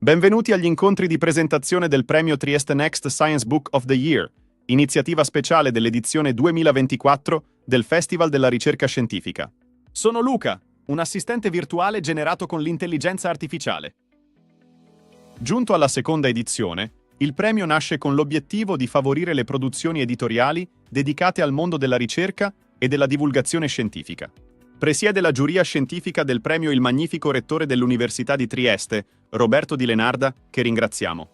Benvenuti agli incontri di presentazione del premio Trieste Next Science Book of the Year, iniziativa speciale dell'edizione 2024 del Festival della Ricerca Scientifica. Sono Luca, un assistente virtuale generato con l'intelligenza artificiale. Giunto alla seconda edizione, il premio nasce con l'obiettivo di favorire le produzioni editoriali dedicate al mondo della ricerca e della divulgazione scientifica. Presiede la giuria scientifica del premio il magnifico rettore dell'Università di Trieste, Roberto Di Lenarda, che ringraziamo.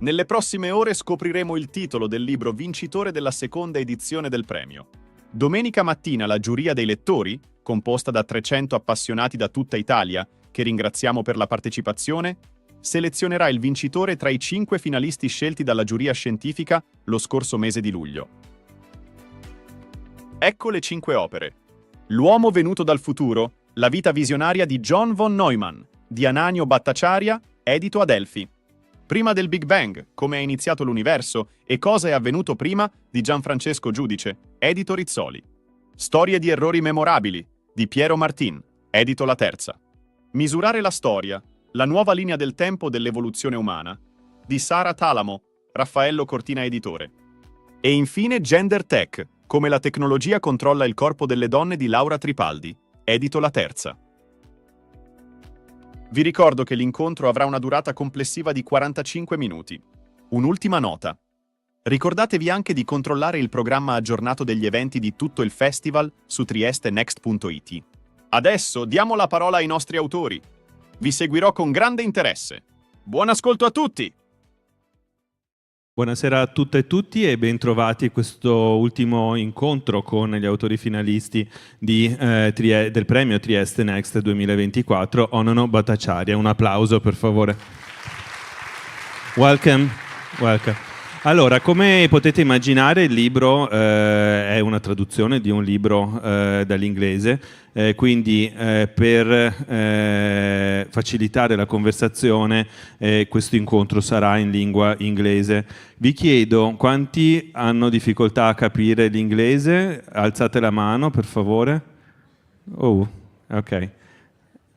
Nelle prossime ore scopriremo il titolo del libro vincitore della seconda edizione del premio. Domenica mattina la giuria dei lettori, composta da 300 appassionati da tutta Italia, che ringraziamo per la partecipazione, selezionerà il vincitore tra i 5 finalisti scelti dalla giuria scientifica lo scorso mese di luglio. Ecco le 5 opere. L'uomo venuto dal futuro, la Vita Visionaria di John Von Neumann, di Ananyo Bhattacharya, edito Adelphi. Prima del Big Bang, come è iniziato l'universo e cosa è avvenuto prima, di Gianfrancesco Giudice, edito Rizzoli. Storie di errori memorabili, di Piero Martin, edito La Terza. Misurare la storia, la nuova linea del tempo dell'evoluzione umana, di Sara Talamo, Raffaello Cortina editore. E infine Gender Tech, come la tecnologia controlla il corpo delle donne di Laura Tripaldi, edito La Terza. Vi ricordo che l'incontro avrà una durata complessiva di 45 minuti. Un'ultima nota. Ricordatevi anche di controllare il programma aggiornato degli eventi di tutto il festival su triestenext.it. Adesso diamo la parola ai nostri autori. Vi seguirò con grande interesse. Buon ascolto a tutti! Buonasera a tutte e tutti e bentrovati a questo ultimo incontro con gli autori finalisti del premio Trieste Next 2024, Ananyo Bhattacharya. Un applauso per favore. Welcome. Allora, come potete immaginare, il libro è una traduzione di un libro dall'inglese, quindi per facilitare la conversazione questo incontro sarà in lingua inglese. Vi chiedo quanti hanno difficoltà a capire l'inglese? Alzate la mano, per favore. Oh, ok.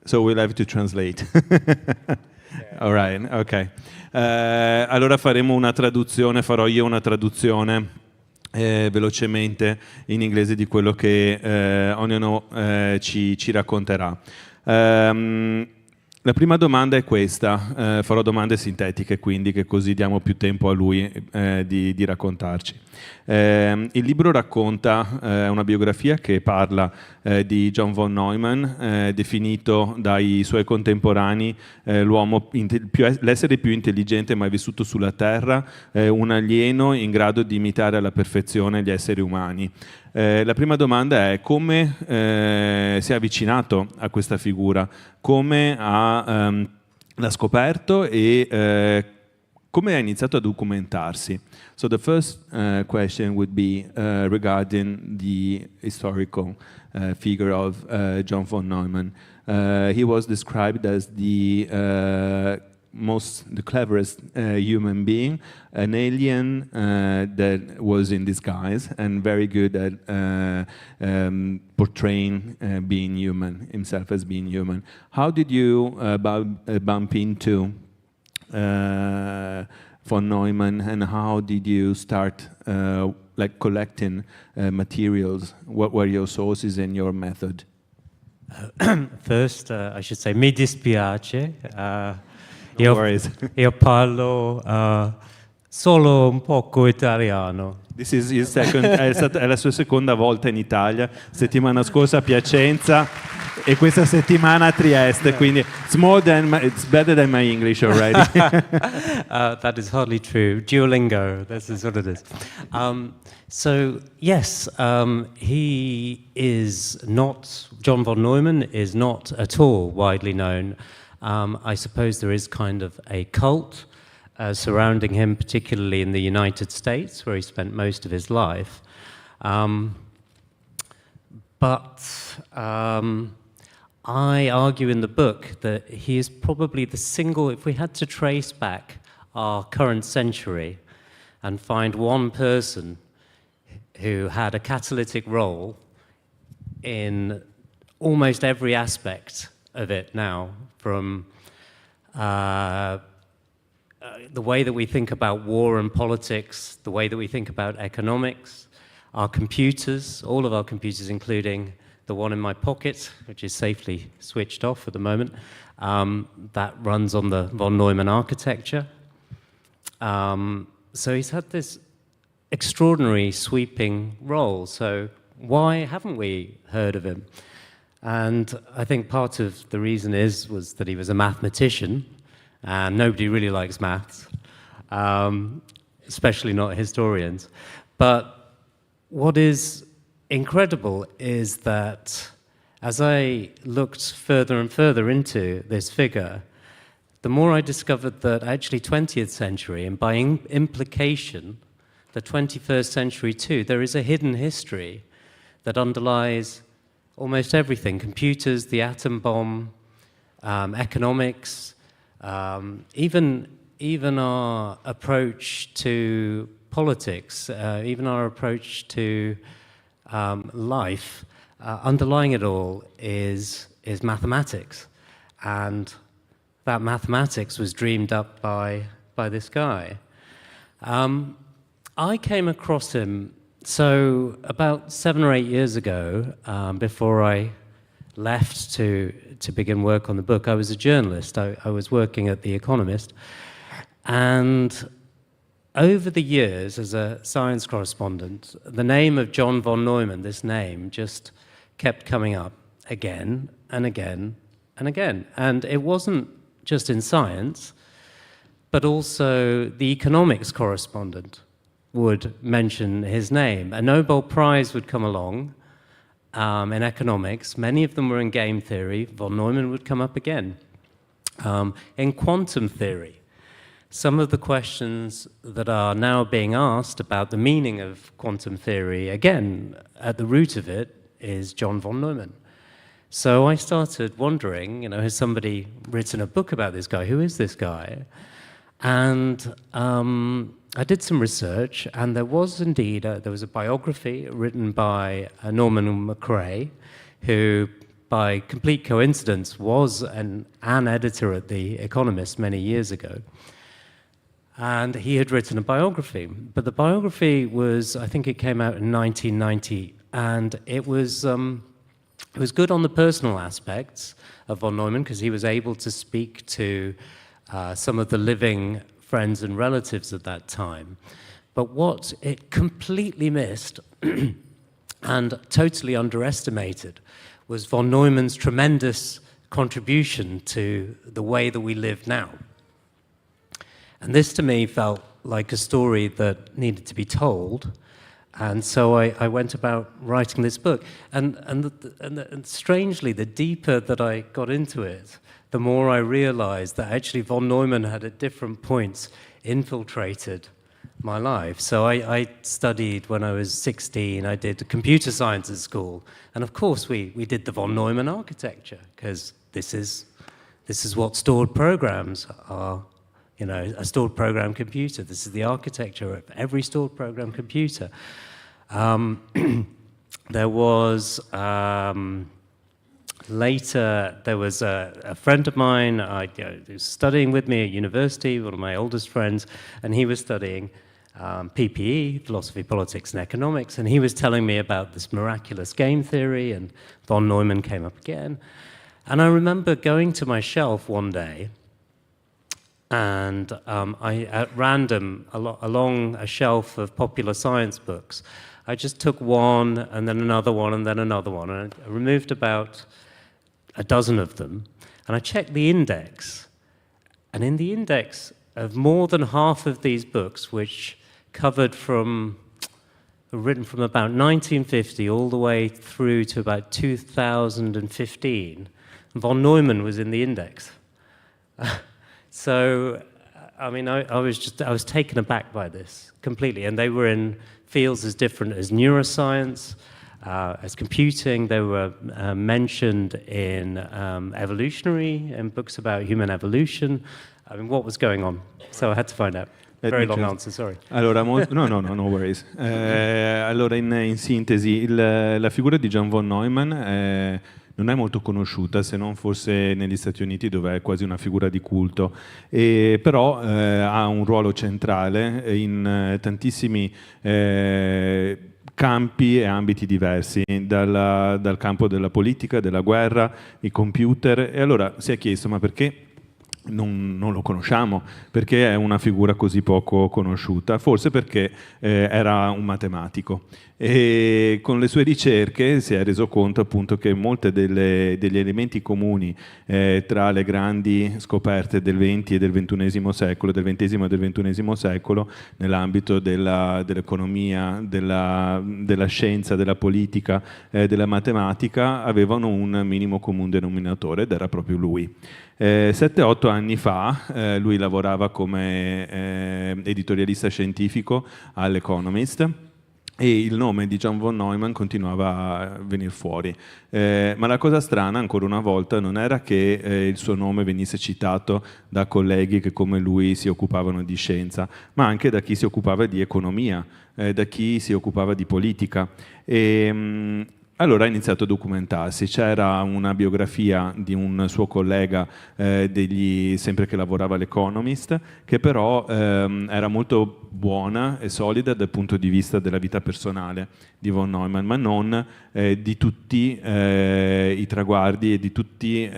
So we'll have to translate. All right, ok. Allora farò io una traduzione velocemente in inglese di quello che Ananyo ci racconterà. La prima domanda è questa, farò domande sintetiche quindi, che così diamo più tempo a lui di raccontarci. Il libro racconta una biografia che parla di John Von Neumann, definito dai suoi contemporanei l'essere più intelligente mai vissuto sulla Terra, un alieno in grado di imitare alla perfezione gli esseri umani. La prima domanda è come si è avvicinato a questa figura, come l'ha scoperto e come ha iniziato a documentarsi. So the first question would be regarding the historical figure of John Von Neumann. He was described as the cleverest human being, an alien that was in disguise and very good at portraying being human, himself as being human. How did you bump into Von Neumann, and how did you start collecting materials? What were your sources and your method? First, I should say, mi dispiace. No worries. Io parlo solo un poco italiano. This is his è la sua seconda volta in Italia, settimana scorsa a Piacenza e questa settimana a Trieste, quindi it's better than my English already. That is hardly true. Duolingo, this is what it is. So yes, John Von Neumann is not at all widely known. I suppose there is kind of a cult surrounding him, particularly in the United States, where he spent most of his life. But I argue in the book that he is probably if we had to trace back our current century and find one person who had a catalytic role in almost every aspect of it now, from the way that we think about war and politics, the way that we think about economics, our computers, all of our computers, including the one in my pocket, which is safely switched off at the moment, that runs on the von Neumann architecture. So he's had this extraordinary sweeping role. So why haven't we heard of him? And I think part of the reason was that he was a mathematician, and nobody really likes maths, especially not historians. But what is incredible is that as I looked further and further into this figure, the more I discovered that actually 20th century, and by implication, the 21st century too, there is a hidden history that underlies almost everything: computers, the atom bomb, economics, even our approach to politics, even our approach to life. Underlying it all is mathematics, and that mathematics was dreamed up by this guy. I came across him so about 7 or 8 years ago, before I left to begin work on the book. I was a journalist. I was working at The Economist, and over the years as a science correspondent, the name of John von Neumann, this name, just kept coming up again and again and again. And it wasn't just in science, but also the economics correspondent would mention his name. A Nobel Prize would come along in economics. Many of them were in game theory. Von Neumann would come up again. In quantum theory, some of the questions that are now being asked about the meaning of quantum theory, again, at the root of it is John von Neumann. So I started wondering, has somebody written a book about this guy? Who is this guy? And I did some research, and there was indeed there was a biography written by Norman McRae, who, by complete coincidence, was an editor at The Economist many years ago. And he had written a biography. But the biography was, I think it came out in 1990, and it was good on the personal aspects of von Neumann, because he was able to speak to some of the living friends and relatives at that time. But what it completely missed and totally underestimated was von Neumann's tremendous contribution to the way that we live now. And this to me felt like a story that needed to be told. And so I went about writing this book. And strangely, the deeper that I got into it, the more I realized that actually von Neumann had at different points infiltrated my life. So I studied when I was 16. I did computer science at school. And of course, we did the von Neumann architecture, because this is what stored programs are. A stored program computer. This is the architecture of every stored program computer. There was, later, there was a friend of mine who was studying with me at university, one of my oldest friends, and he was studying PPE, philosophy, politics, and economics, and he was telling me about this miraculous game theory, and von Neumann came up again. And I remember going to my shelf one day, and I, at random, along a shelf of popular science books, I just took one, and then another one, and then another one, and I removed about a dozen of them, and I checked the index, and in the index of more than half of these books, which written from about 1950 all the way through to about 2015, von Neumann was in the index. So, I mean, I was taken aback by this completely, and they were in fields as different as neuroscience, as computing. They were mentioned in evolutionary, in books about human evolution. I mean, what was going on? So I had to find out. Very long answer, sorry. Allora, no worries. Allora, in sintesi, la figura di John von Neumann non è molto conosciuta, se non forse negli Stati Uniti, dove è quasi una figura di culto, però ha un ruolo centrale in tantissimi campi e ambiti diversi, dal campo della politica, della guerra, i computer, e allora si è chiesto: ma perché non lo conosciamo? Perché è una figura così poco conosciuta? Forse perché era un matematico, e con le sue ricerche si è reso conto appunto che molte degli elementi comuni tra le grandi scoperte del XX e del XXI secolo, del XX e del XXI secolo, nell'ambito dell'economia, della scienza, della politica, della matematica, avevano un minimo comune denominatore, ed era proprio lui. 7-8 anni fa lui lavorava come editorialista scientifico all'Economist, e il nome di John Von Neumann continuava a venire fuori. Ma la cosa strana, ancora una volta, non era che il suo nome venisse citato da colleghi che come lui si occupavano di scienza, ma anche da chi si occupava di economia, da chi si occupava di politica. Allora ha iniziato a documentarsi. C'era una biografia di un suo collega sempre che lavorava all'Economist, che però era molto buona e solida dal punto di vista della vita personale di Von Neumann, ma non di tutti i traguardi e di tutti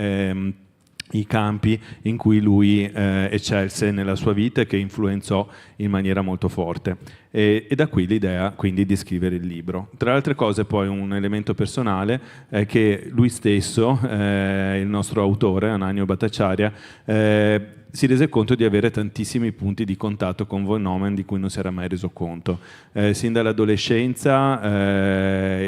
i campi in cui lui eccelse nella sua vita e che influenzò in maniera molto forte. E da qui l'idea quindi di scrivere il libro. Tra le altre cose, poi, un elemento personale è che lui stesso, il nostro autore, Ananyo Bhattacharya, si rese conto di avere tantissimi punti di contatto con Von Neumann di cui non si era mai reso conto. Sin dall'adolescenza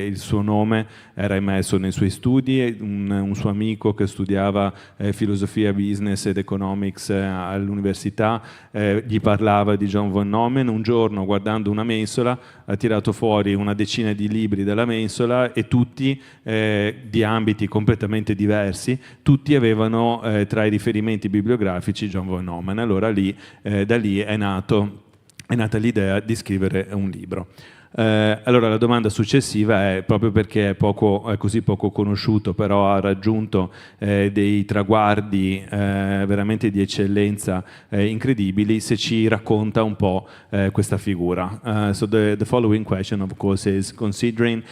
il suo nome era immesso nei suoi studi. Un suo amico che studiava filosofia, business ed economics all'università gli parlava di John Von Neumann. Un giorno, guardando una mensola, ha tirato fuori una decina di libri dalla mensola, e tutti di ambiti completamente diversi, tutti avevano tra i riferimenti bibliografici John Von Neumann. Allora da lì è nata l'idea di scrivere un libro. Allora la domanda successiva è: proprio perché è così poco conosciuto, però ha raggiunto dei traguardi veramente di eccellenza incredibili, se ci racconta un po' questa figura. So the following question, of course, is: considering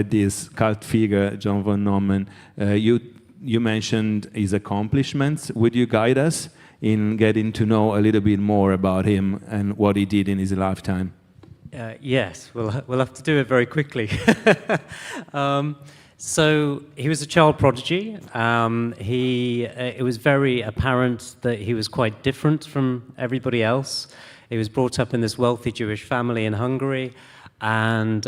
this cult figure, John Von Neumann, you mentioned his accomplishments. Would you guide us in getting to know a little bit more about him and what he did in his lifetime? Yes, we'll have to do it very quickly. So he was a child prodigy. It was very apparent that he was quite different from everybody else. He was brought up in this wealthy Jewish family in Hungary, and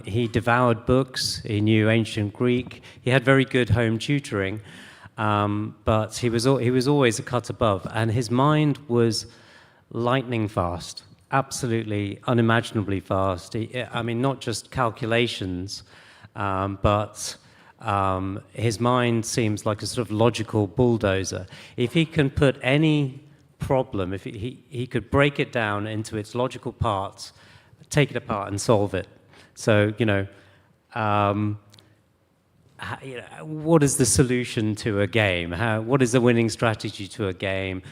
he devoured books. He knew ancient Greek. He had very good home tutoring, but he was always a cut above, and his mind was lightning fast. Absolutely unimaginably fast. I mean, not just calculations, but his mind seems like a sort of logical bulldozer. If he can put any problem, if he could break it down into its logical parts, take it apart and solve it. So, what is the solution to a game? What is the winning strategy to a game?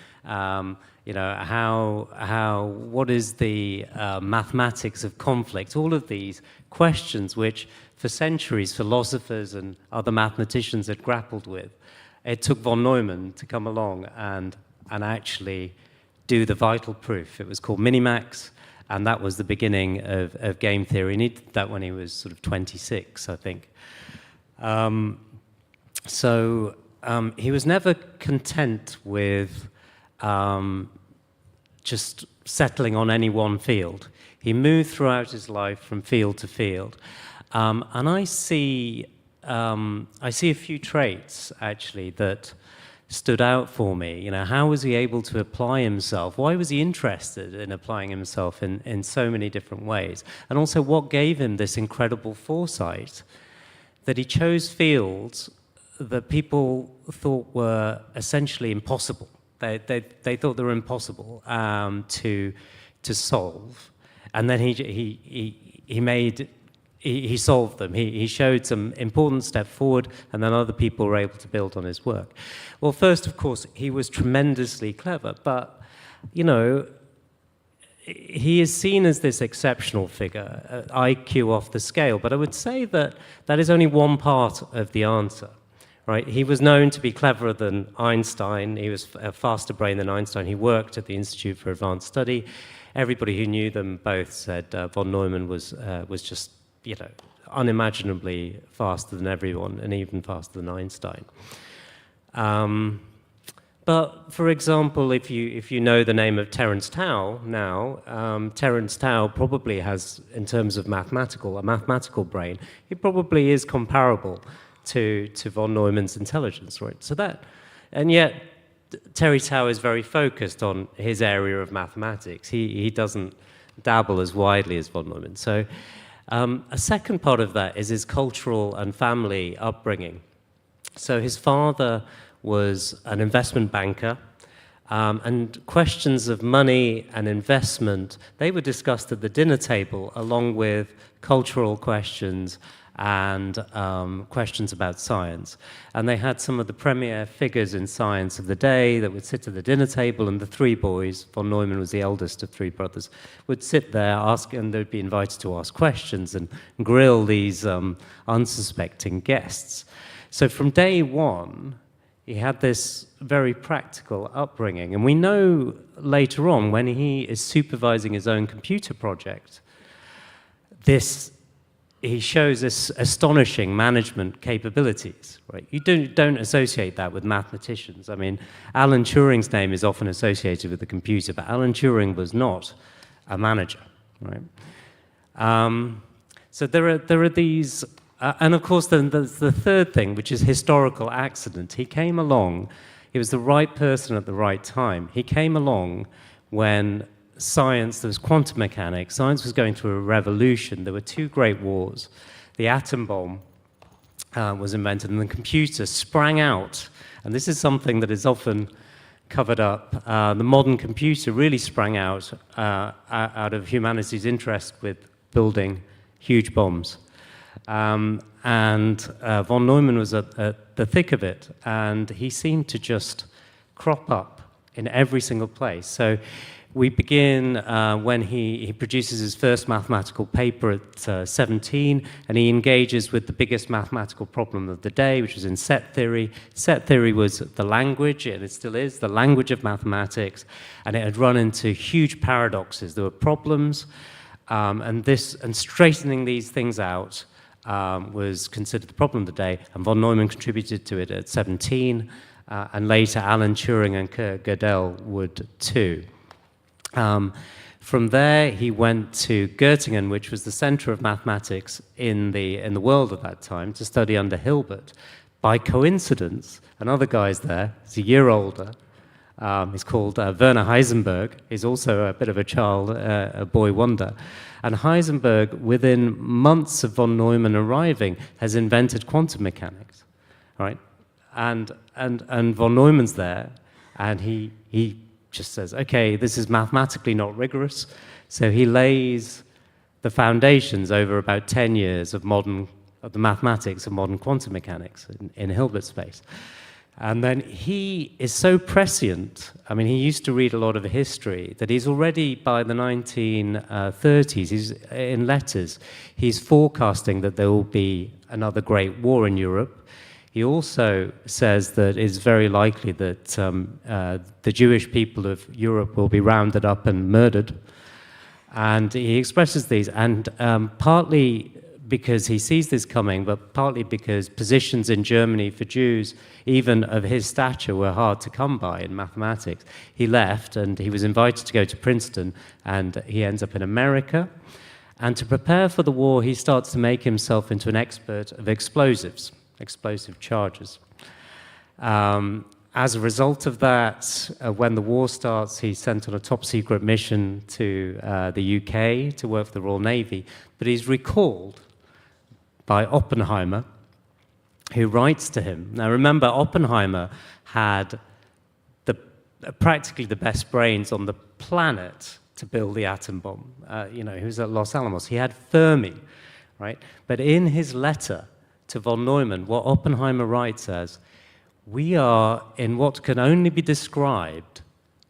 What is the mathematics of conflict? All of these questions which for centuries philosophers and other mathematicians had grappled with. It took von Neumann to come along and actually do the vital proof. It was called Minimax, and that was the beginning of game theory. And he did that when he was sort of 26, I think. He was never content with just settling on any one field. He moved throughout his life from field to field, and I see a few traits actually that stood out for me. How was he able to apply himself? Why was he interested in applying himself in so many different ways? And also, what gave him this incredible foresight that he chose fields that people thought were essentially impossible. They thought they were impossible to solve, and then he made he solved them. He showed some important step forward, and then other people were able to build on his work. Well, first, of course, he was tremendously clever, but, you know, he is seen as this exceptional figure, IQ off the scale, but I would say that that is only one part of the answer, right? He was known to be cleverer than Einstein. He was a faster brain than Einstein. He worked at the Institute for Advanced Study. Everybody who knew them both said von Neumann was just, you know, unimaginably faster than everyone, and even faster than Einstein. But, for example, if you know the name of Terence Tao now, Terence Tao probably has, in terms of a mathematical brain, he probably is comparable to von Neumann's intelligence, right? So that, and yet Terry Tao is very focused on his area of mathematics. He doesn't dabble as widely as von Neumann. So a second part of that is his cultural and family upbringing. So his father was an investment banker, and questions of money and investment, they were discussed at the dinner table along with cultural questions and questions about science. And they had some of the premier figures in science of the day that would sit at the dinner table, and the three boys, von Neumann was the eldest of three brothers, would sit there, and they'd be invited to ask questions and grill these unsuspecting guests. So from day one, he had this very practical upbringing. And we know later on, when he is supervising his own computer project, he shows this astonishing management capabilities, right? You don't associate that with mathematicians. I mean, Alan Turing's name is often associated with the computer, but Alan Turing was not a manager, right? So there are these, and of course then there's the third thing, which is historical accident. He came along, he was the right person at the right time. He came along when science, there was quantum mechanics, science was going through a revolution. There were two great wars. The atom bomb was invented, and the computer sprang out. And this is something that is often covered up. The modern computer really sprang out of humanity's interest with building huge bombs. And von Neumann was at the thick of it, and he seemed to just crop up in every single place. So we begin when he produces his first mathematical paper at 17, and he engages with the biggest mathematical problem of the day, which was in set theory. Set theory was the language, and it still is, the language of mathematics, and it had run into huge paradoxes. There were problems, and straightening these things out was considered the problem of the day, and von Neumann contributed to it at 17, and later Alan Turing and Kurt Gödel would too. From there, he went to Göttingen, which was the center of mathematics in the world at that time, to study under Hilbert. By coincidence, another guy's there, he's a year older. He's called Werner Heisenberg. He's also a bit of a child, a boy wonder. And Heisenberg, within months of von Neumann arriving, has invented quantum mechanics, right? And von Neumann's there, and he just says, okay, this is mathematically not rigorous. So he lays the foundations over about 10 years of the mathematics of modern quantum mechanics in Hilbert space. And then he is so prescient, I mean, he used to read a lot of history, that he's already, by the 1930s, he's in letters, he's forecasting that there will be another great war in Europe. He also says that it's very likely that the Jewish people of Europe will be rounded up and murdered. And he expresses these, and partly because he sees this coming, but partly because positions in Germany for Jews, even of his stature, were hard to come by in mathematics. He left, and he was invited to go to Princeton, and he ends up in America. And to prepare for the war, he starts to make himself into an expert of explosive charges. As a result of that, when the war starts, he's sent on a top-secret mission to the UK to work for the Royal Navy, but he's recalled by Oppenheimer, who writes to him. Now remember, Oppenheimer had practically the best brains on the planet to build the atom bomb. He was at Los Alamos. He had Fermi, right? But in his letter to von Neumann, what Oppenheimer writes as, we are in what can only be described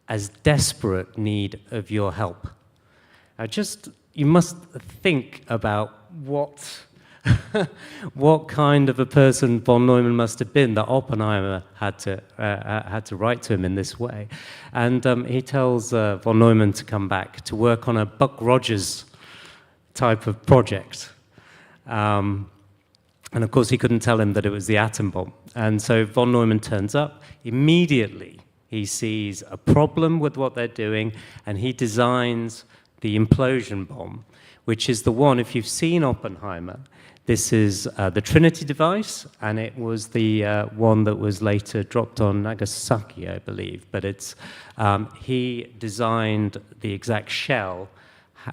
as desperate need of your help. Now you must think about what kind of a person von Neumann must have been that Oppenheimer had to write to him in this way. And he tells von Neumann to come back to work on a Buck Rogers type of project. And of course, he couldn't tell him that it was the atom bomb. And so von Neumann turns up. Immediately, he sees a problem with what they're doing, and he designs the implosion bomb, which is the one, if you've seen Oppenheimer, this is the Trinity device, and it was the one that was later dropped on Nagasaki, I believe. But he designed the exact shell,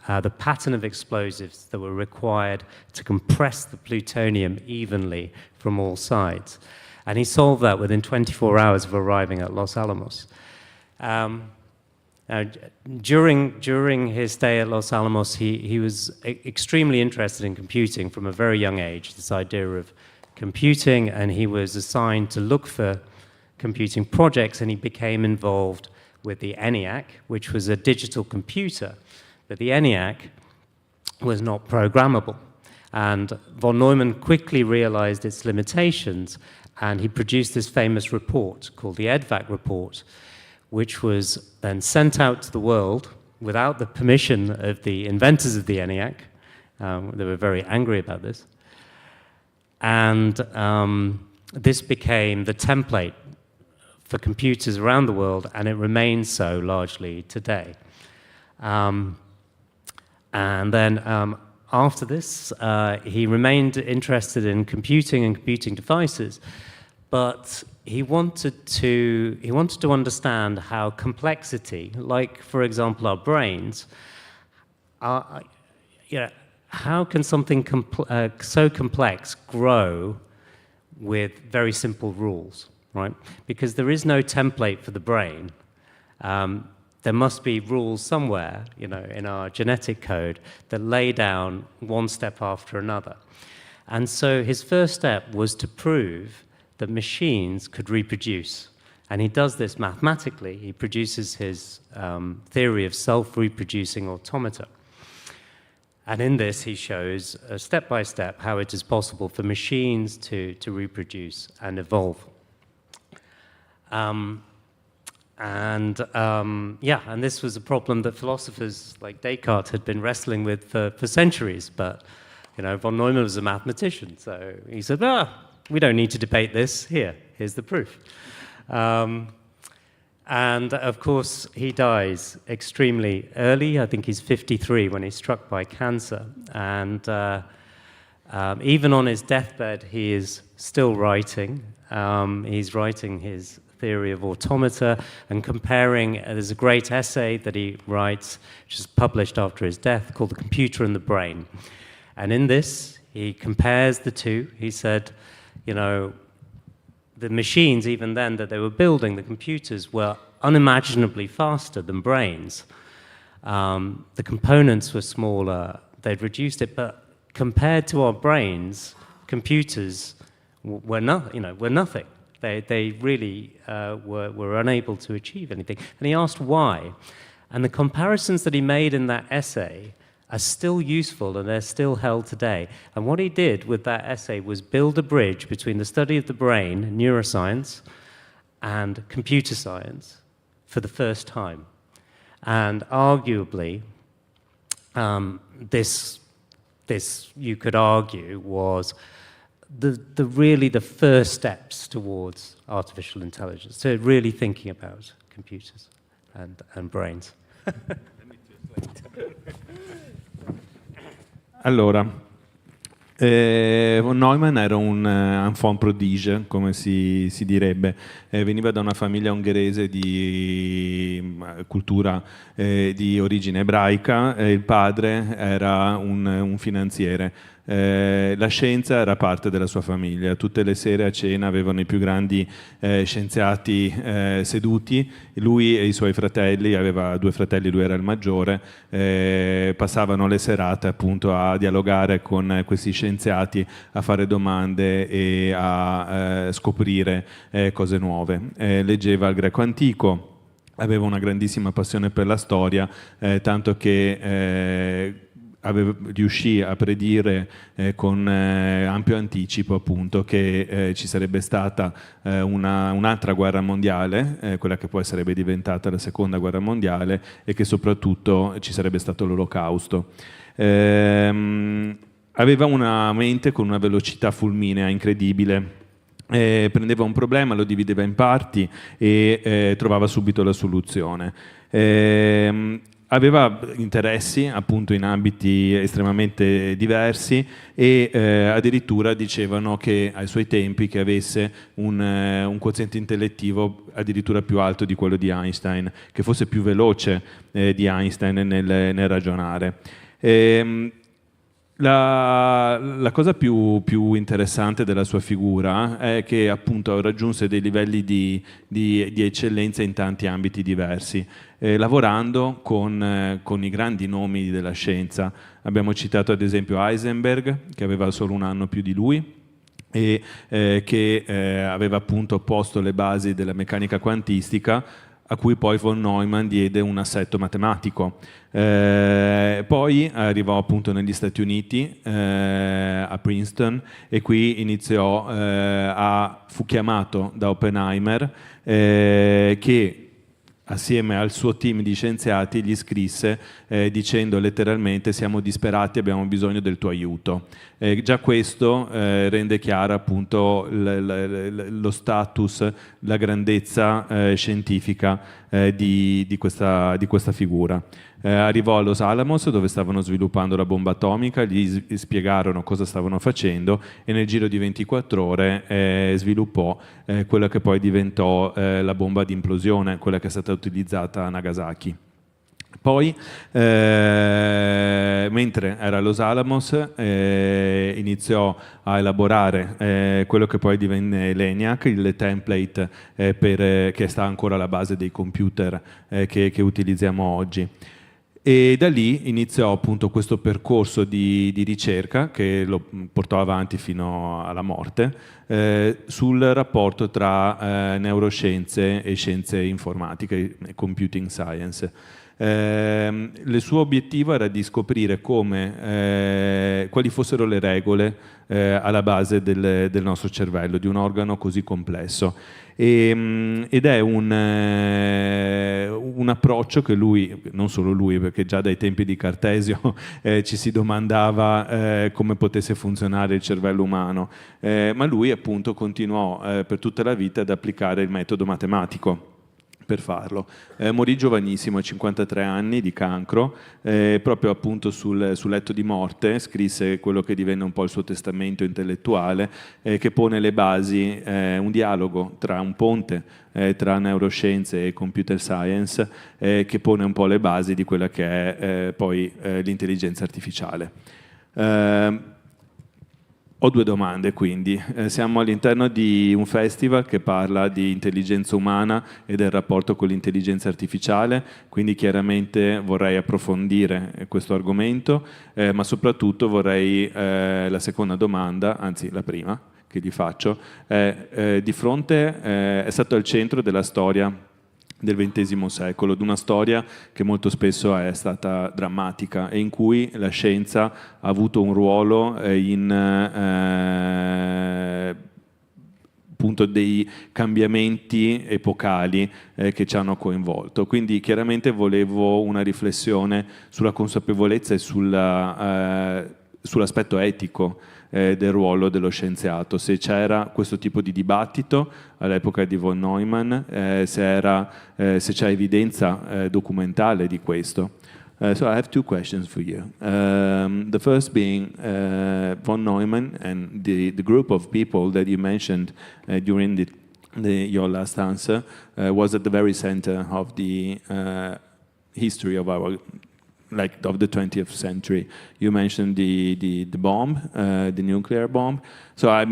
the pattern of explosives that were required to compress the plutonium evenly from all sides. And he solved that within 24 hours of arriving at Los Alamos. During his stay at Los Alamos, he was extremely interested in computing from a very young age, this idea of computing, and he was assigned to look for computing projects, and he became involved with the ENIAC, which was a digital computer, but the ENIAC was not programmable. And von Neumann quickly realized its limitations, and he produced this famous report called the EDVAC report, which was then sent out to the world without the permission of the inventors of the ENIAC. They were very angry about this. And this became the template for computers around the world, and it remains so largely today. And then after this, he remained interested in computing and computing devices, but he wanted to understand how complexity, like, for example, our brains, how can something so complex grow with very simple rules, right? Because there is no template for the brain. There must be rules somewhere, in our genetic code that lay down one step after another. And so his first step was to prove that machines could reproduce. And he does this mathematically. He produces his theory of self-reproducing automata. And in this, he shows step by step how it is possible for machines to reproduce and evolve. And this was a problem that philosophers like Descartes had been wrestling with for centuries. But von Neumann was a mathematician, so he said, we don't need to debate this. Here's the proof. And of course, he dies extremely early. I think he's 53 when he's struck by cancer. And even on his deathbed, he is still writing. He's writing his theory of automata and comparing. There's a great essay that he writes, which is published after his death, called The Computer and the Brain. And in this, he compares the two. He said, the machines, even then, that they were building, the computers, were unimaginably faster than brains. The components were smaller. They'd reduced it, but compared to our brains, computers were nothing. They really were unable to achieve anything. And he asked why. And the comparisons that he made in that essay are still useful, and they're still held today. And what he did with that essay was build a bridge between the study of the brain, neuroscience, and computer science for the first time. And arguably, this you could argue was really the first steps towards artificial intelligence, so really thinking about computers and brains. Allora, von Neumann era un enfant prodige, come si direbbe. Veniva da una famiglia ungherese di cultura di origine ebraica. Il padre era un finanziere. La scienza era parte della sua famiglia, tutte le sere a cena avevano i più grandi scienziati seduti, lui e i suoi fratelli, aveva 2 fratelli, lui era il maggiore, passavano le serate appunto a dialogare con questi scienziati, a fare domande e a scoprire cose nuove. Leggeva il greco antico, aveva una grandissima passione per la storia, tanto che riuscì a predire con ampio anticipo appunto che ci sarebbe stata un'altra guerra mondiale, quella che poi sarebbe diventata la seconda guerra mondiale, e che soprattutto ci sarebbe stato l'Olocausto. Aveva una mente con una velocità fulminea incredibile. Prendeva un problema, lo divideva in parti e trovava subito la soluzione. Aveva interessi appunto in ambiti estremamente diversi e addirittura dicevano che ai suoi tempi che avesse un quoziente intellettivo addirittura più alto di quello di Einstein, che fosse più veloce di Einstein nel ragionare. La cosa più interessante della sua figura è che appunto raggiunse dei livelli di eccellenza in tanti ambiti diversi, lavorando con i grandi nomi della scienza. Abbiamo citato ad esempio Heisenberg, che aveva solo un anno più di lui, e che aveva appunto posto le basi della meccanica quantistica, a cui poi Von Neumann diede un assetto matematico. Poi arrivò appunto negli Stati Uniti, a Princeton, e qui iniziò fu chiamato da Oppenheimer, che assieme al suo team di scienziati gli scrisse dicendo letteralmente: siamo disperati, abbiamo bisogno del tuo aiuto. Già questo rende chiara appunto lo status, la grandezza scientifica di questa figura. Arrivò a Los Alamos, dove stavano sviluppando la bomba atomica, gli spiegarono cosa stavano facendo e nel giro di 24 ore sviluppò quella che poi diventò la bomba di implosione, quella che è stata utilizzata a Nagasaki. Poi, mentre era a Los Alamos, iniziò a elaborare quello che poi divenne l'ENIAC, il template che sta ancora alla base dei computer che utilizziamo oggi. E da lì iniziò appunto questo percorso di ricerca che lo portò avanti fino alla morte sul rapporto tra neuroscienze e scienze informatiche, computing science. Il suo obiettivo era di scoprire quali fossero le regole alla base del nostro cervello, di un organo così complesso. Ed è un approccio che lui, non solo lui, perché già dai tempi di Cartesio ci si domandava come potesse funzionare il cervello umano, ma lui appunto continuò per tutta la vita ad applicare il metodo matematico per farlo. Morì giovanissimo, a 53 anni, di cancro, proprio appunto sul letto di morte scrisse quello che divenne un po' il suo testamento intellettuale, che pone le basi, un dialogo tra un ponte tra neuroscienze e computer science, che pone un po' le basi di quella che è poi l'intelligenza artificiale. Ho 2 domande, quindi. Siamo all'interno di un festival che parla di intelligenza umana e del rapporto con l'intelligenza artificiale, quindi chiaramente vorrei approfondire questo argomento, ma soprattutto vorrei, la seconda domanda, anzi la prima che gli faccio, di fronte, è stato al centro della storia del XX secolo, di una storia che molto spesso è stata drammatica e in cui la scienza ha avuto un ruolo in appunto dei cambiamenti epocali che ci hanno coinvolto. Quindi chiaramente volevo una riflessione sulla consapevolezza e sull'aspetto etico del ruolo dello scienziato, se c'era questo tipo di dibattito all'epoca di Von Neumann, se c'è evidenza documentale di questo. So I have 2 questions for you. The first being Von Neumann and the group of people that you mentioned during your last answer was at the very center of the history of our like of the 20th century. You mentioned the bomb, the nuclear bomb. So I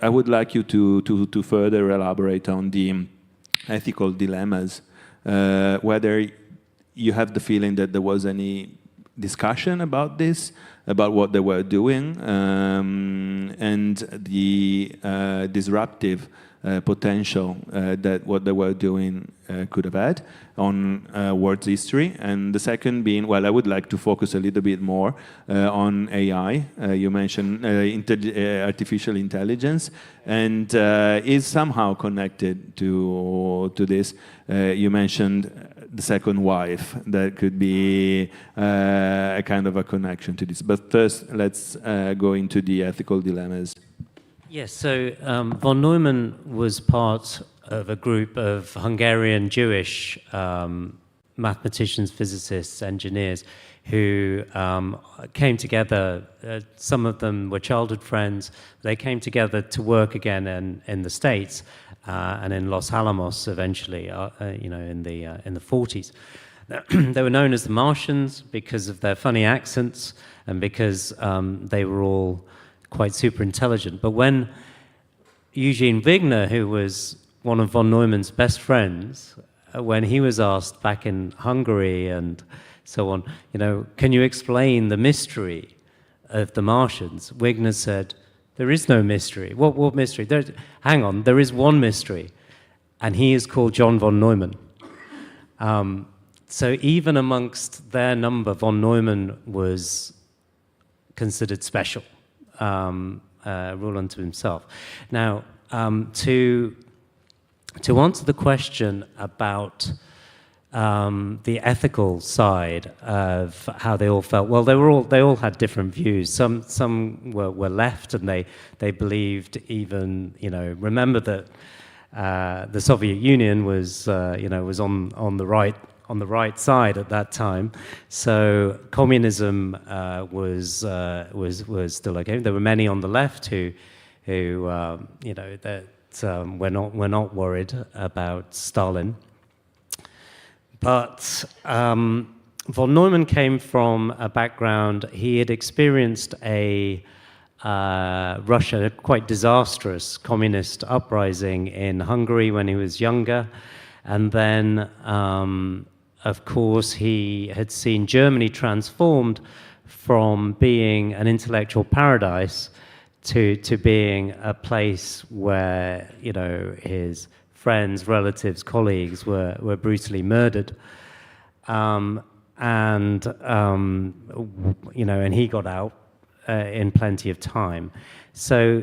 would like you to further elaborate on the ethical dilemmas, whether you have the feeling that there was any discussion about this, about what they were doing, and the disruptive potential that what they were doing could have had on world's history. And the second being, well, I would like to focus a little bit more on AI. You mentioned artificial intelligence, and is somehow connected to this. You mentioned the second wife. That could be a kind of a connection to this. But first, let's go into the ethical dilemmas. Yes, so von Neumann was part of a group of Hungarian Jewish mathematicians, physicists, engineers who came together. Some of them were childhood friends. They came together to work again in the States and in Los Alamos eventually, in the 40s. They were known as the Martians because of their funny accents and because they were all quite super intelligent. But when Eugene Wigner, who was one of von Neumann's best friends, when he was asked back in Hungary and so on, can you explain the mystery of the Martians? Wigner said, there is no mystery. What mystery? Hang on, there is one mystery, and he is called John von Neumann. So even amongst their number, von Neumann was considered special. Rule unto himself. Now, to answer the question about the ethical side of how they all felt, well, they all had different views. Some were left, and they believed even remember that the Soviet Union was was on the right side at that time, so communism was still okay. There were many on the left who were not worried about Stalin. But von Neumann came from a background. He had experienced a quite disastrous communist uprising in Hungary when he was younger, and then. Of course, he had seen Germany transformed from being an intellectual paradise to being a place where, his friends, relatives, colleagues were brutally murdered. And he got out in plenty of time. So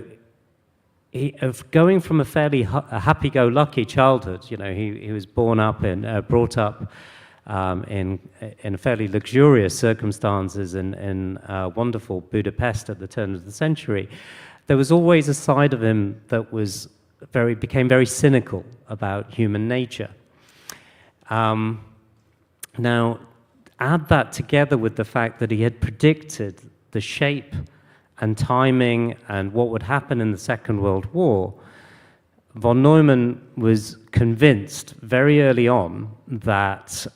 going from a fairly happy-go-lucky childhood, he was brought up in fairly luxurious circumstances in wonderful Budapest at the turn of the century. There was always a side of him that became very cynical about human nature. Now, add that together with the fact that he had predicted the shape and timing and what would happen in the Second World War. Von Neumann was convinced very early on that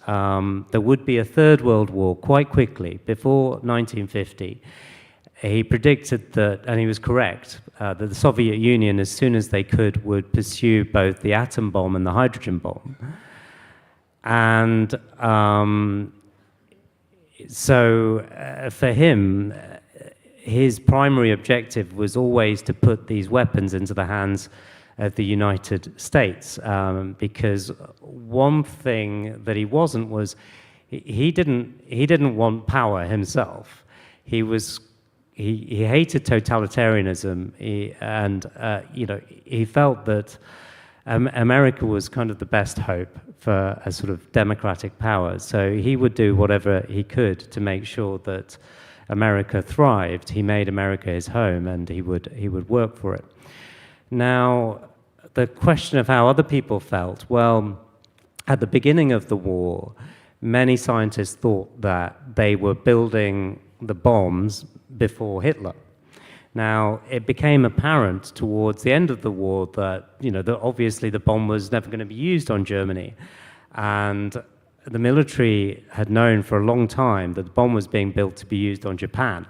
there would be a Third World War quite quickly, before 1950. He predicted that, and he was correct, that the Soviet Union, as soon as they could, would pursue both the atom bomb and the hydrogen bomb. And so for him, his primary objective was always to put these weapons into the hands of the United States, because one thing that he wasn't was he didn't want power himself. He hated totalitarianism, he felt that America was kind of the best hope for a sort of democratic power. So he would do whatever he could to make sure that America thrived. He made America his home, and he would work for it. Now, the question of how other people felt, well, at the beginning of the war, many scientists thought that they were building the bombs before Hitler. Now, it became apparent towards the end of the war that, that obviously the bomb was never going to be used on Germany. And the military had known for a long time that the bomb was being built to be used on Japan.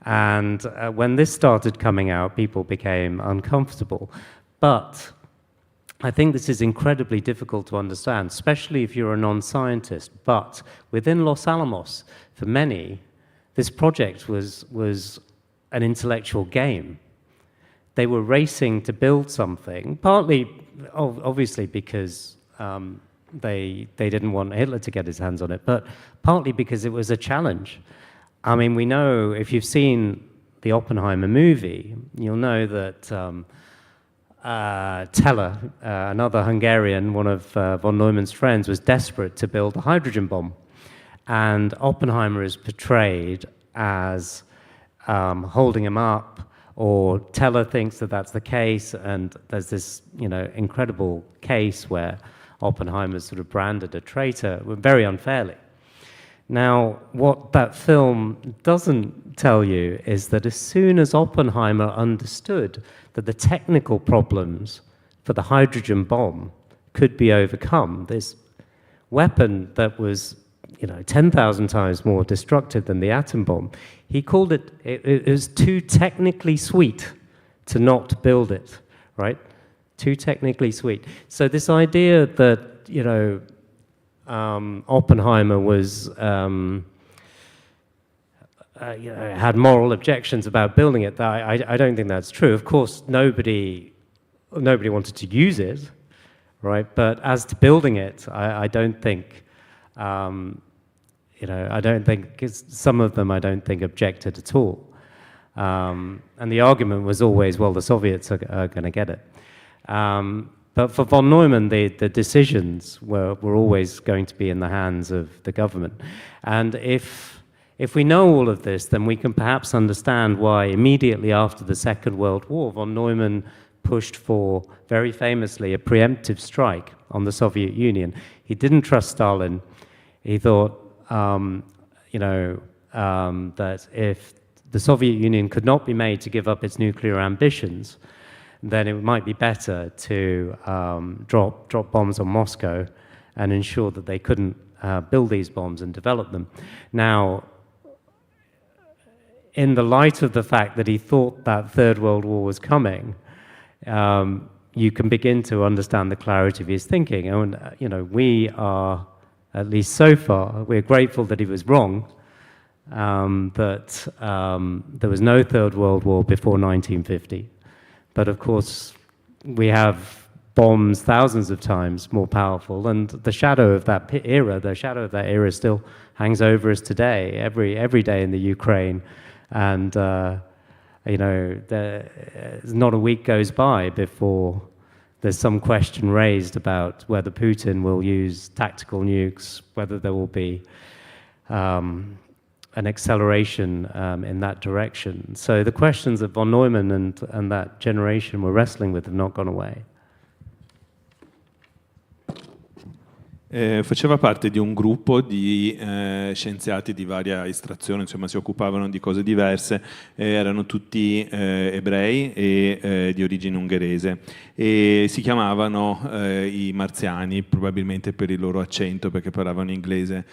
And when this started coming out, people became uncomfortable. But I think this is incredibly difficult to understand, especially if you're a non-scientist. But within Los Alamos, for many, this project was an intellectual game. They were racing to build something, partly, obviously, because they didn't want Hitler to get his hands on it, but partly because it was a challenge. I mean, we know, if you've seen the Oppenheimer movie, you'll know that Teller, another Hungarian, one of von Neumann's friends, was desperate to build a hydrogen bomb. And Oppenheimer is portrayed as holding him up, or Teller thinks that that's the case, and there's this, incredible case where Oppenheimer's sort of branded a traitor very unfairly. Now, what that film doesn't tell you is that as soon as Oppenheimer understood that the technical problems for the hydrogen bomb could be overcome, this weapon that was 10,000 times more destructive than the atom bomb, he called it was too technically sweet to not build it, right? Too technically sweet. So this idea that, Oppenheimer was, had moral objections about building it, I don't think that's true. Of course, nobody wanted to use it, right? But as to building it, I don't think, I don't think, some of them I don't think objected at all. And the argument was always, well, the Soviets are going to get it. But for von Neumann, the decisions were always going to be in the hands of the government. And if we know all of this, then we can perhaps understand why immediately after the Second World War, von Neumann pushed for, very famously, a preemptive strike on the Soviet Union. He didn't trust Stalin. He thought, that if the Soviet Union could not be made to give up its nuclear ambitions, then it might be better to drop bombs on Moscow and ensure that they couldn't build these bombs and develop them. Now, in the light of the fact that he thought that Third World War was coming, you can begin to understand the clarity of his thinking. And, we are, at least so far, we're grateful that he was wrong, that there was no Third World War before 1950. But of course, we have bombs thousands of times more powerful, and the shadow of that era still hangs over us today, every day in the Ukraine. And there's not a week goes by before there's some question raised about whether Putin will use tactical nukes, whether there will be an acceleration in that direction. So the questions that von Neumann and that generation were wrestling with have not gone away. Faceva parte di un gruppo di scienziati di varia estrazione, insomma si occupavano di cose diverse, erano tutti ebrei e di origine ungherese, e si chiamavano i marziani, probabilmente per il loro accento, perché parlavano inglese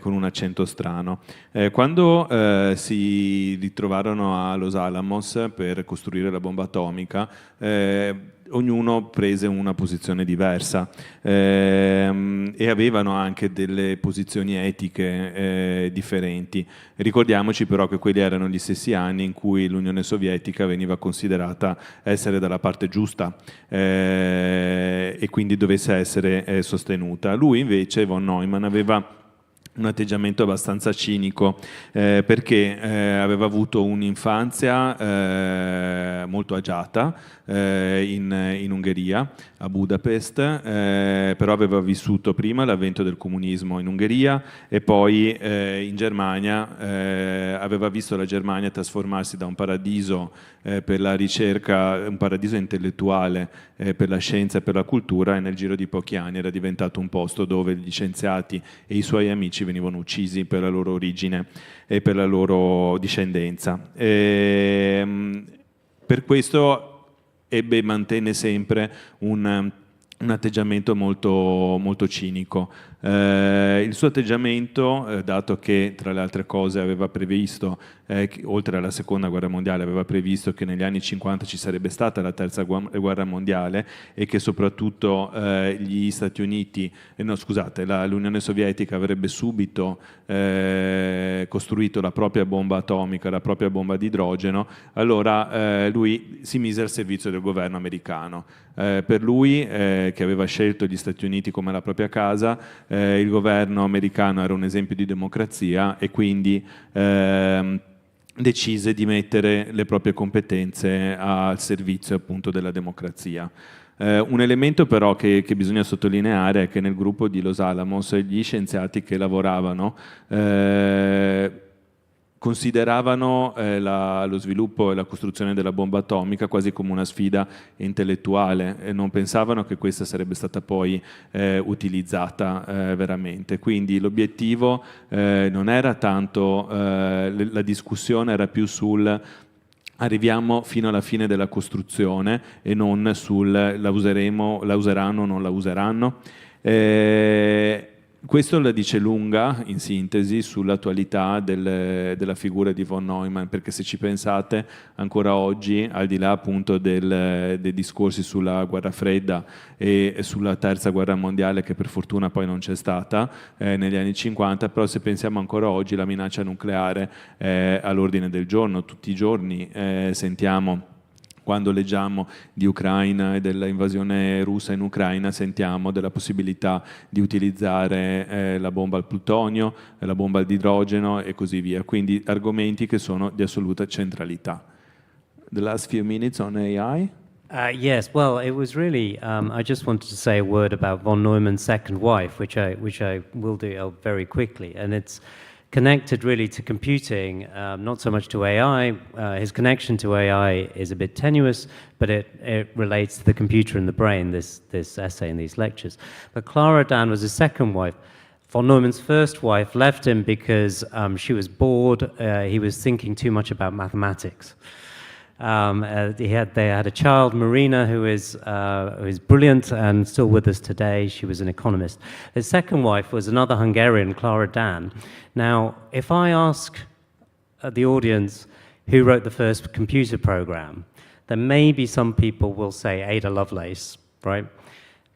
con un accento strano. Quando si ritrovarono a Los Alamos per costruire la bomba atomica, ognuno prese una posizione diversa e avevano anche delle posizioni etiche differenti. Ricordiamoci però che quelli erano gli stessi anni in cui l'Unione Sovietica veniva considerata essere dalla parte giusta e quindi dovesse essere sostenuta. Lui invece, von Neumann, aveva un atteggiamento abbastanza cinico perché aveva avuto un'infanzia molto agiata in Ungheria, a Budapest, però aveva vissuto prima l'avvento del comunismo in Ungheria e poi in Germania, aveva visto la Germania trasformarsi da un paradiso per la ricerca, un paradiso intellettuale per la scienza e per la cultura, e nel giro di pochi anni era diventato un posto dove gli scienziati e i suoi amici venivano uccisi per la loro origine e per la loro discendenza. Per questo mantenne sempre un atteggiamento molto, molto cinico. Il suo atteggiamento, dato che tra le altre cose aveva previsto, oltre alla seconda guerra mondiale, aveva previsto che negli anni 50 ci sarebbe stata la terza guerra mondiale e che soprattutto gli Stati Uniti, l'Unione Sovietica avrebbe subito costruito la propria bomba atomica, la propria bomba di idrogeno, allora lui si mise al servizio del governo americano. Per lui, che aveva scelto gli Stati Uniti come la propria casa, il governo americano era un esempio di democrazia e quindi decise di mettere le proprie competenze al servizio appunto della democrazia. Un elemento però che bisogna sottolineare è che nel gruppo di Los Alamos gli scienziati che lavoravano consideravano lo sviluppo e la costruzione della bomba atomica quasi come una sfida intellettuale e non pensavano che questa sarebbe stata poi utilizzata veramente. Quindi l'obiettivo non era tanto, la discussione era più sul arriviamo fino alla fine della costruzione e non sul la useranno o non la useranno. Questo la dice lunga, in sintesi, sull'attualità della figura di von Neumann, perché se ci pensate, ancora oggi, al di là appunto dei discorsi sulla guerra fredda e sulla terza guerra mondiale, che per fortuna poi non c'è stata negli anni 50, però se pensiamo ancora oggi la minaccia nucleare è all'ordine del giorno. Tutti i giorni sentiamo, quando leggiamo di Ucraina e dell'invasione russa in Ucraina, sentiamo della possibilità di utilizzare la bomba al plutonio, la bomba all'idrogeno e così via. Quindi argomenti che sono di assoluta centralità. The last few minutes on AI. Yes, well, it was really, I just wanted to say a word about von Neumann's second wife, which I will do very quickly. And it's connected really to computing, not so much to AI. His connection to AI is a bit tenuous, but it relates to the computer and the brain, this essay and these lectures. But Clara Dan was his second wife. Von Neumann's first wife left him because she was bored. He was thinking too much about mathematics. They had a child, Marina, who is brilliant and still with us today. She was an economist. His second wife was another Hungarian, Clara Dan. Now, if I ask the audience who wrote the first computer program, then maybe some people will say Ada Lovelace, right?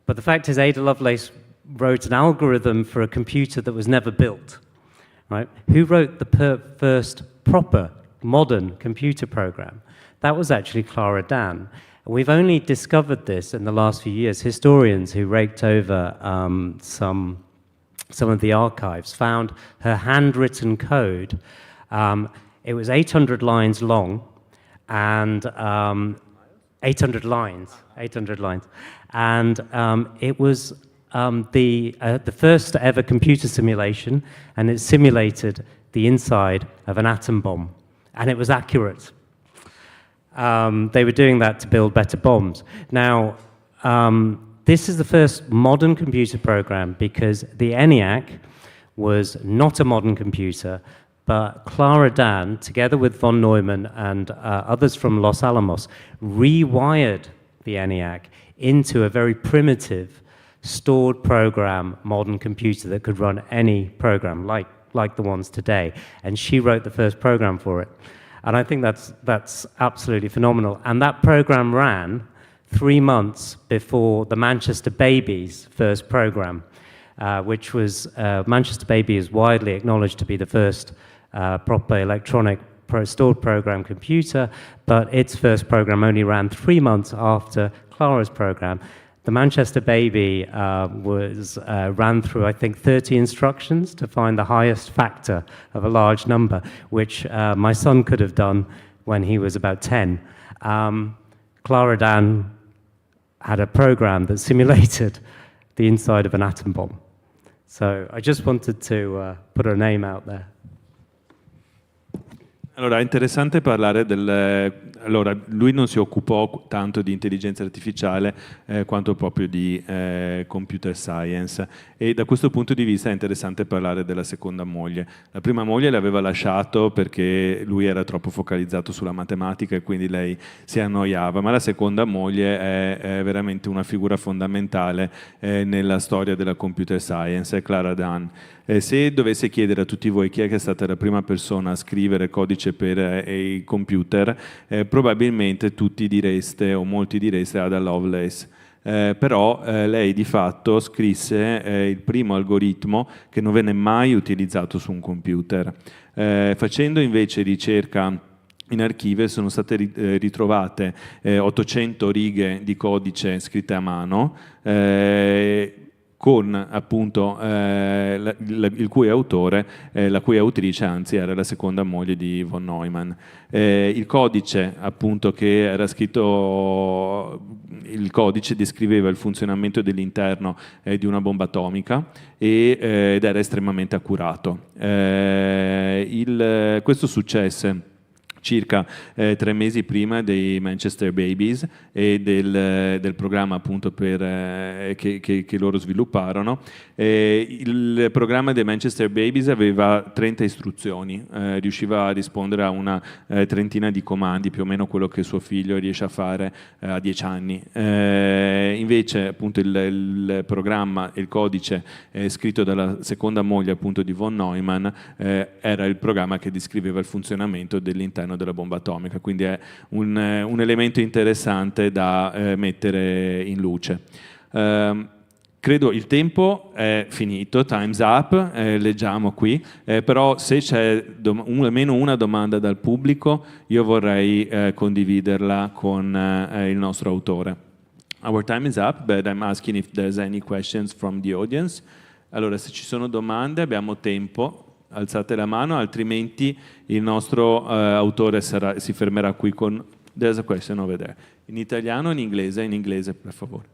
But the fact is, Ada Lovelace wrote an algorithm for a computer that was never built, right? Who wrote the first proper modern computer program? That was actually Clara Dan. We've only discovered this in the last few years. Historians who raked over some of the archives found her handwritten code. It was 800 lines long, and 800 lines, and it was the first ever computer simulation, and it simulated the inside of an atom bomb, and it was accurate. They were doing that to build better bombs. Now, this is the first modern computer program because the ENIAC was not a modern computer, but Clara Dan, together with von Neumann and others from Los Alamos, rewired the ENIAC into a very primitive, stored program modern computer that could run any program, like the ones today. And she wrote the first program for it. And I think that's absolutely phenomenal. And that program ran 3 months before the Manchester Baby's first program, which was Manchester Baby is widely acknowledged to be the first proper electronic stored program computer, but its first program only ran 3 months after Clara's program. The Manchester Baby ran through, I think, 30 instructions to find the highest factor of a large number, which my son could have done when he was about 10. Clara Dan had a program that simulated the inside of an atom bomb. So I just wanted to put her name out there. Allora, è interessante parlare allora, lui non si occupò tanto di intelligenza artificiale quanto proprio di computer science, e da questo punto di vista è interessante parlare della seconda moglie. La prima moglie l'aveva lasciato perché lui era troppo focalizzato sulla matematica e quindi lei si annoiava, ma la seconda moglie è veramente una figura fondamentale nella storia della computer science, è Clara Dunn. Se dovesse chiedere a tutti voi chi è che è stata la prima persona a scrivere codice per i computer, probabilmente tutti direste, o molti direste, Ada Lovelace. Però lei di fatto scrisse il primo algoritmo che non venne mai utilizzato su un computer. Facendo invece ricerca in archivio sono state ritrovate 800 righe di codice scritte a mano, con appunto il cui autore, la cui autrice anzi era la seconda moglie di Von Neumann. Il codice appunto che era scritto, il codice descriveva il funzionamento dell'interno di una bomba atomica ed era estremamente accurato. Questo successe circa 3 mesi prima dei Manchester Babies e del programma appunto che loro svilupparono. Il programma dei Manchester Babies aveva 30 istruzioni, riusciva a rispondere a una trentina di comandi, più o meno quello che suo figlio riesce a fare a 10 anni. Invece appunto il programma e il codice scritto dalla seconda moglie appunto di Von Neumann era il programma che descriveva il funzionamento dell'interno della bomba atomica, quindi è un elemento interessante da mettere in luce. Credo il tempo è finito, time's up, leggiamo qui, però se c'è almeno una domanda dal pubblico io vorrei condividerla con il nostro autore. Our time is up, but I'm asking if there's any questions from the audience. Allora, se ci sono domande abbiamo tempo. Alzate la mano, altrimenti il nostro autore si fermerà qui con there's a question over there. In italiano o in inglese per favore.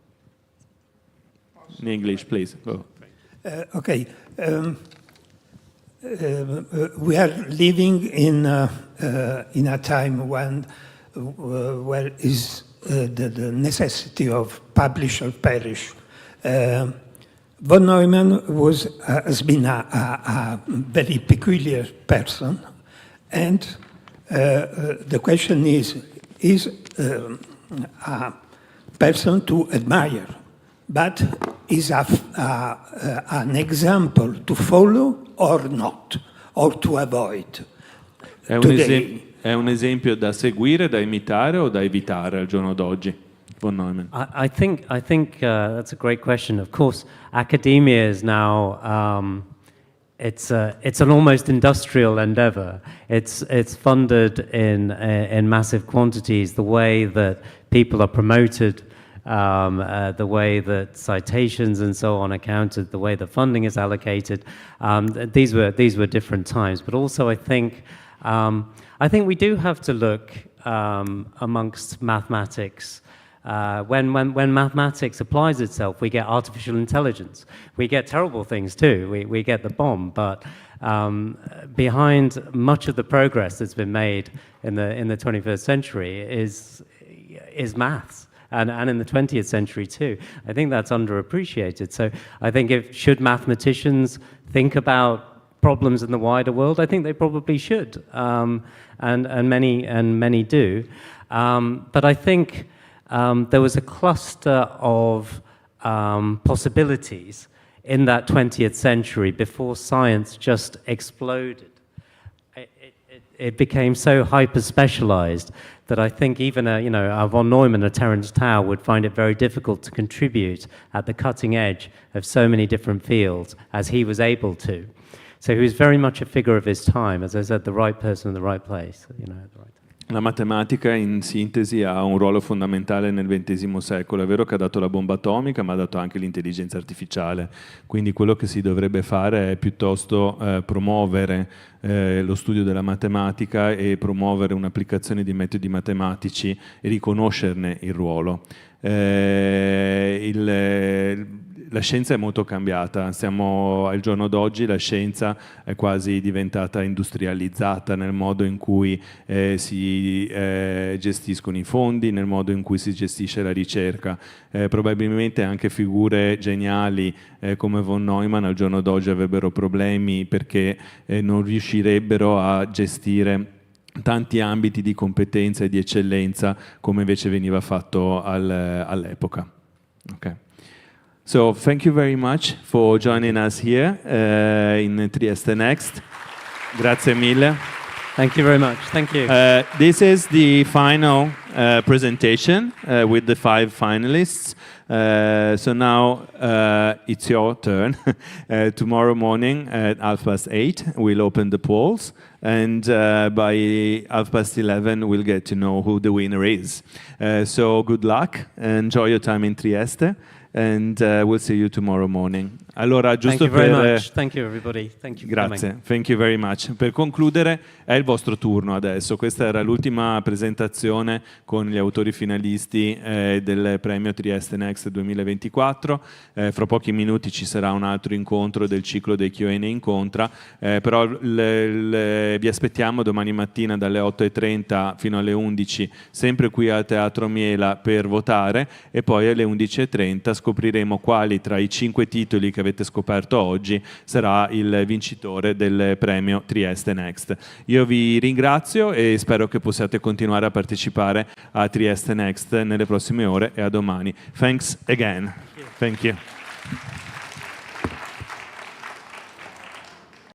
In English, please. Go. Okay. We are living in a time when where is the necessity of publish or perish. Von Neumann has been a very peculiar person, and the question is a person to admire, but is an example to follow or not, or to avoid? È un esempio da seguire, da imitare o da evitare al giorno d'oggi? Von Neumann. I think that's a great question. Of course, academia is now it's an almost industrial endeavor. It's funded in massive quantities. The way that people are promoted, the way that citations and so on are counted, the way that funding is allocated. These were different times. But also, I think we do have to look amongst mathematics. When mathematics applies itself, we get artificial intelligence. We get terrible things too. We get the bomb, but behind much of the progress that's been made in the 21st century is maths, and in the 20th century too. I think that's underappreciated. So I think should mathematicians think about problems in the wider world? I think they probably should, and many do. But I think there was a cluster of possibilities in that 20th century before science just exploded. It became so hyper-specialized that I think even a Von Neumann, a Terence Tao, would find it very difficult to contribute at the cutting edge of so many different fields as he was able to. So he was very much a figure of his time, as I said, the right person in the right place, at the right time. La matematica in sintesi ha un ruolo fondamentale nel XX secolo, è vero che ha dato la bomba atomica ma ha dato anche l'intelligenza artificiale, quindi quello che si dovrebbe fare è piuttosto promuovere lo studio della matematica e promuovere un'applicazione di metodi matematici e riconoscerne il ruolo. la scienza è molto cambiata, siamo al giorno d'oggi, la scienza è quasi diventata industrializzata nel modo in cui si gestiscono i fondi, nel modo in cui si gestisce la ricerca. Probabilmente anche figure geniali come Von Neumann al giorno d'oggi avrebbero problemi perché non riuscirebbero a gestire tanti ambiti di competenza e di eccellenza come invece veniva fatto all'epoca. Okay. So thank you very much for joining us here in Trieste Next. Grazie mille. Thank you very much. Thank you. This is the final presentation with the 5 finalists. So now it's your turn. Tomorrow morning at 8:30 we'll open the polls, and by 11:30 we'll get to know who the winner is. So good luck, enjoy your time in Trieste, and we'll see you tomorrow morning. Allora, giusto Thank you very much. Thank you everybody. Thank you for Grazie, coming. thank you very much. Per concludere è il vostro turno adesso. Questa era l'ultima presentazione con gli autori finalisti del premio Trieste Next 2024. Fra pochi minuti ci sarà un altro incontro del ciclo dei Q&A Incontra, però vi aspettiamo domani mattina dalle 8:30 fino alle 11, sempre qui al Teatro Miela per votare, e poi alle 11:30 scopriremo quali tra i 5 titoli che avete scoperto oggi sarà il vincitore del premio Trieste Next. Io vi ringrazio e spero che possiate continuare a partecipare a Trieste Next nelle prossime ore e a domani. Thanks again. Thank you.